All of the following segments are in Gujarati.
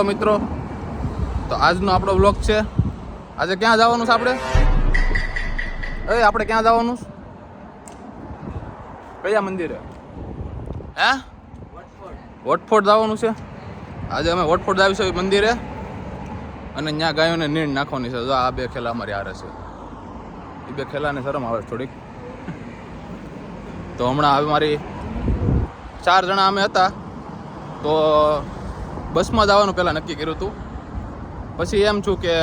મિત્રો, તો આજનો આપણો બ્લોગ છે. આજે ક્યાં જવાનું છે આપણે? આપણે ક્યાં જવાનું? કયા મંદિરે? હે? વોટફોર્ડ જવાનું છે. આજે અમે વોટફોર્ડ આવીશું મંદિરે, અને ત્યાં ગાયોને નીણ નાખવાની છે. જો આ બે ખેલા અમારી હારે છે. એ બે ખેલાને શરમ આવે થોડીક. તો હમણાં હવે મારી 4 જણા અમે હતા, તો બસમાં જવાનું પહેલાં નક્કી કર્યું હતું. પછી એમ છું કે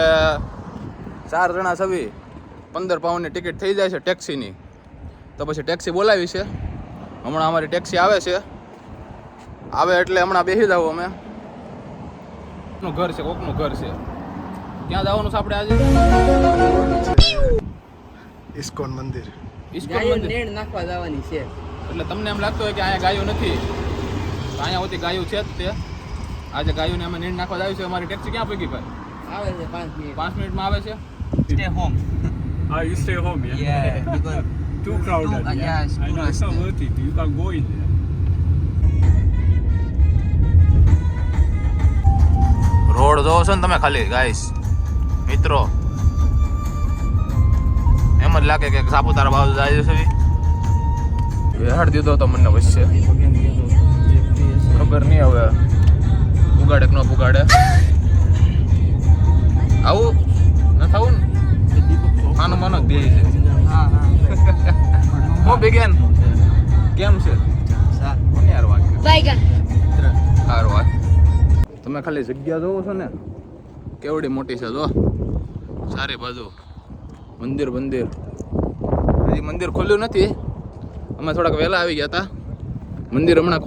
4 જણા છવી 15 પાઉન્ડની ટિકિટ થઈ જાય છે ટેક્સીની, તો પછી ટેક્સી બોલાવી છે. હમણાં અમારી ટેક્સી આવે છે. આવે એટલે હમણાં બેસી જાવ અમે. ઘર છે, કોકનું ઘર છે. ક્યાં જવાનું છે આપણે આજે? ઇસ્કોન મંદિર. ઇસ્કોન મંદિર નાખવા જવાની છે. એટલે તમને એમ લાગતું હોય કે અહીંયા ગાયો નથી, તો અહીંયા હોતી ગાયો છે જ તે. આજે ગાયોને અમે નીણ નાખવા આવી છે. અમારી ટેક્સી ક્યાં પગી ભાઈ? આવે છે 5 મિનિટ. 5 મિનિટમાં આવે છે. Stay home. You stay home, yeah? Yeah, because Too crowded. yeah, it's I too know, it's not rushed. worth it. You can go in there. Road જોવો છો ને તમે ખાલી ગાઈસ મિત્રો, એમ જ લાગે કે સાપુતારા બાજુ જાય છે. વેહાડ દીધો તો મને વચ્ચે ખબર નહીં હવે પુગાડે કે ન પુગાડે. આવું ન થવું ને આનો માનો જ દે છે. હા હા. હું બિગેન કેમ છે? કોની યાર વાત સારું વાત. તમે ખાલી જગ્યા જોવો છો ને કેવડી મોટી છે. જો સારી બાજુ મંદિર હજી મંદિર ખુલ્યું નથી. અમે થોડાક વહેલા આવી ગયા હતા. મંદિર હમણાં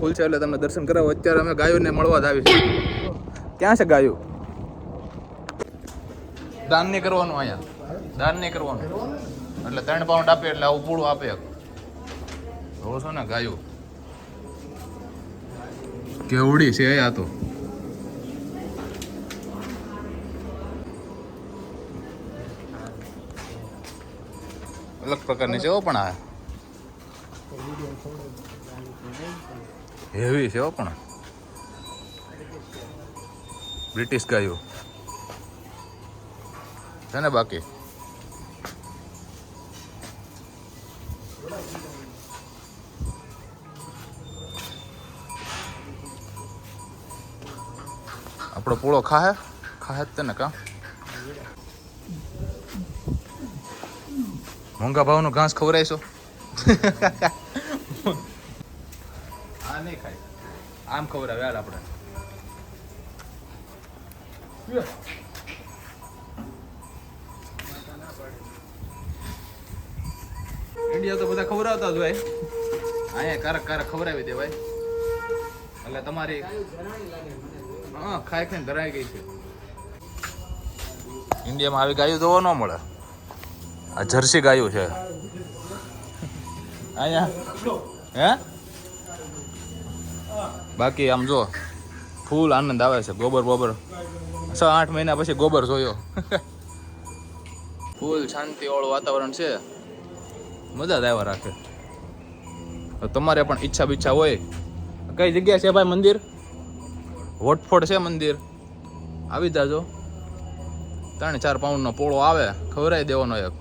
ખુલશે એટલે તમને દર્શન કરાવો. અત્યારે અમે ગાયોને મળવા જ આવી છે. ક્યાં છે ગાયો? દાન નહીં કરવાનું અહીંયા, દાન નહીં કરવાનું. એટલે 3 પાઉન્ડ આપે એટલે આવું પૂળું આપે. જોવો છો ને ગાયો કેવડી છે આ તો. અલગ પ્રકારની છે પણ આ હેવી છે પણ. બ્રિટિશ ગાયો છે ને. બાકી આપણો પૂળો ખાહે જ તને કા. મોંઘા ભાવનું ઘાસ ખવડાવીશો? આ નહીં ખાય, આમ ખવડાવે યાર આપણે. ઇન્ડિયા તો બધા ખવડાવતા જ હોય, અહીંયા કારક ખવડાવી દે ભાઈ. એટલે તમારી હા ખાઈને ધરાઈ ગઈ છે. ઇન્ડિયામાં આવી ગાયો જોવા ન મળે. આ જર્સી ગાયું છે અહીંયા. હે બાકી આમ જો ફૂલ આનંદ આવે છે. ગોબર 6-8 મહિના પછી ગોબર જોયો. ફૂલ શાંતિવાળું વાતાવરણ છે, મજા જ આવ્યા રાખે. તો તમારે પણ ઈચ્છા હોય, કઈ જગ્યા છે ભાઈ મંદિર? વોટફોર્ડ છે મંદિર. આવી જાજો. 3-4 પાઉન્ડનો પોળો આવે, ખવડાવી દેવાનો એક.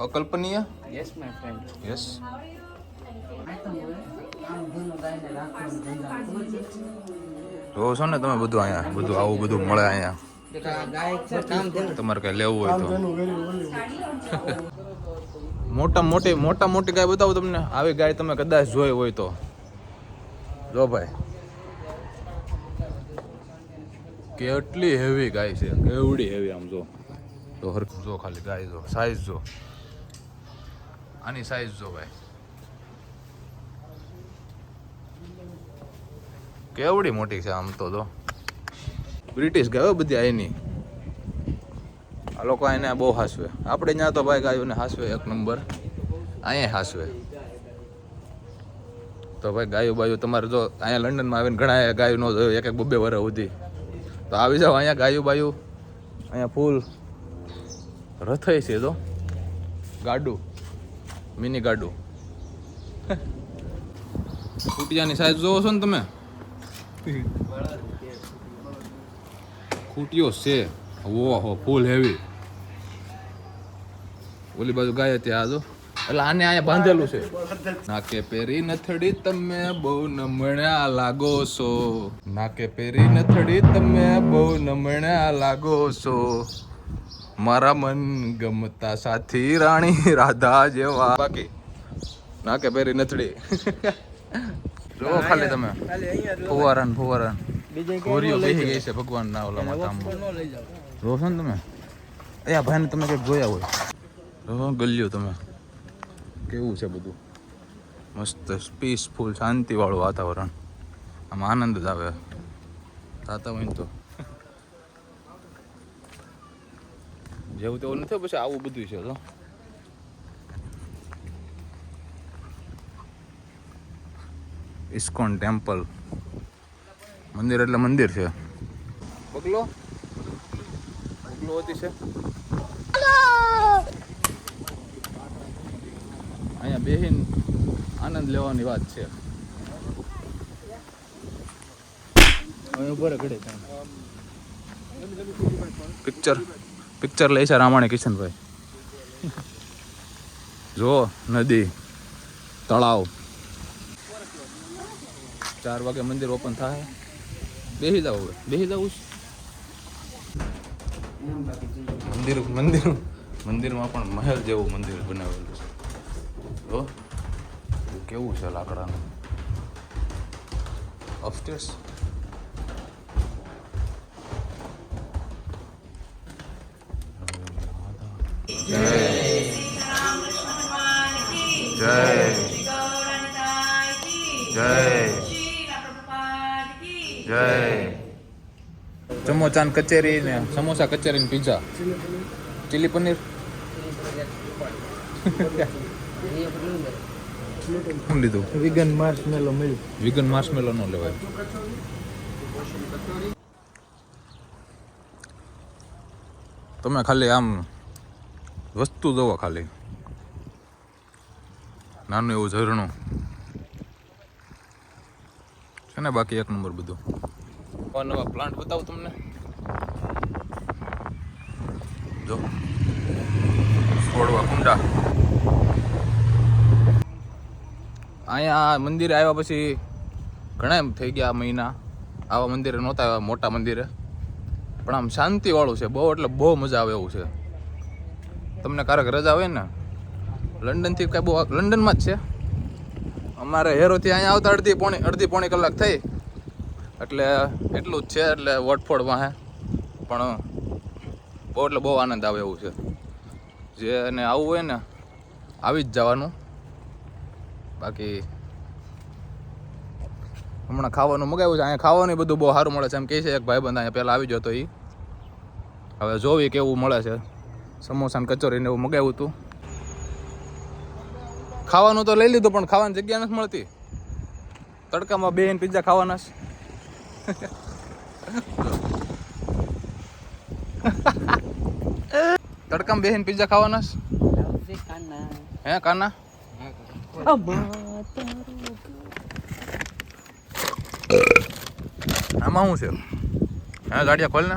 અકલ્પનીય. Yes, my friend. યસ. જોવો છો ને તમે બધું અહીંયા આવું બધું મળે અહીંયા. તમારે કઈ લેવું હોય તો મોટા મોટી ગાય બતાવું તમને. આવી ગાય તમે કદાચ જોઈ હોય તો જો ભાઈ, કેટલી હેવી ગાય છે, કેવડી હેવી. આમ જો ખાલી ગાય જો, સાઈઝ જો, આની સાઈઝ જો ભાઈ, કેવડી મોટી છે. આમ તો જો બ્રિટિશ ગાયો બધી આની. આ લોકો એને બહુ હાસવે. આપણે ત્યાં તો ભાઈ ગાયોને હાસવે 1 નંબર. અહીંયા હાસવે તો ભાઈ ગાયો બાયો તમારે જો અહીંયા લંડનમાં આવીને ઘણા ગાયો ન જોયો 1-2 વર્ષ સુધી, તો આવી જાઓ અહીંયા. ગાયો બાયો અહીંયા ફૂલ રથાઈ છે. તો ગાડું, મિની ગાડું. ફૂટિયાની સાઈઝ જોવો છો ને તમે, ખૂટીઓ છે ઓહો ફૂલ હેવી. ઓલી બાજુ ગાય ત્યાં આજો એટલે આને અહીંયા બાંધેલું છે. નાકે પેરી નથડી તમે બહુ નમણ્યા લાગો છો. નાકે પેરી નથડી તમે બહુ નમણ્યા લાગો છો. મારા મન ગમતા સાથી રાણી રાધા જેવા. બાકી નાકે પેરી નથડી જો ખાલી તમે ફુવારા ને ફુવારા ગોરીઓ બેસી ગઈ છે ભગવાન ના ઓલામાં કામમાં. જોશો ને તમે એ આ ભાઈને તમે કંઈક જોયા હોય તો ગલ્યું તમે કેવું છે બધું મસ્ત પીસફુલ શાંતિવાળું વાતાવરણ. આમાં આનંદ જ આવે થતા હોય ને તો. જેવું તેવું નથી પછી આવું બધું છે તો. ઇસ્કોન ટેમ્પલ મંદિર એટલે મંદિર છે. બગલો બગલો હોતી છે અહીંયા બેહીન આનંદ લેવાની વાત છે. પિક્ચર લે છે રામાણી કિશનભાઈ. જો નદી તળાવ 4 વાગે મંદિર ઓપન થાય. બેસી જાવ હવે બેસી જવું મંદિરમાં પણ મહેલ જેવું મંદિર બનાવેલું છે. જો કેવું છે લાકડાનું અપસ્ટેર્સ. જય જય જય જય. સમોસા કચેરી ને સમોસા કચેરી ને પીઝા ચીલી પનીર શું લીધું? Vegan marshmallow milk. Vegan marshmallow નો લેવાય. તમે ખાલી આમ વસ્તુ જોવો ખાલી નાનું એવું ઝરણું છે ને. બાકી એક નંબર બધું. નવા પ્લાન્ટ બતાવું તમને. જો છોડવા કુંડા. અહીંયા મંદિરે આવ્યા પછી ઘણા એમ થઈ ગયા મહિના આવા મંદિરે નહોતા આવ્યા મોટા મંદિરે. પણ આમ શાંતિવાળું છે બહુ એટલે બહુ મજા આવે એવું છે. તમને ક્યારેક રજા હોય ને લંડનથી કાંઈ બહુ લંડનમાં જ છે. અમારે હેરોથી અહીંયા આવતા અડધી પોણી કલાક થઈ એટલે એટલું જ છે. એટલે વોટફોર્ડ વાહે પણ બહુ એટલે બહુ આનંદ આવે એવું છે. જેને આવવું હોય ને આવી જ જવાનું. બાકી હમણાં ખાવાનું મગાવ્યું છે. અહીંયા ખાવાનું બધું બહુ સારું મળે છે એમ કહે છે એક ભાઈબંધ. અહીંયા પહેલાં આવી જતો એ હવે જોવી કેવું મળે છે. સમોસા ને કચોરીને એવું મગાવ્યું હતું. ખાવાનું તો લઈ લીધું પણ ખાવાની જગ્યા નથી મળતી. તડકામાં બેહીને પિઝા ખાવાના છે. તડકામાં બેહીને પિઝા ખાવાના છે. હે કાના આમાં શું છે? હે ગાડિયા ખોલ ને.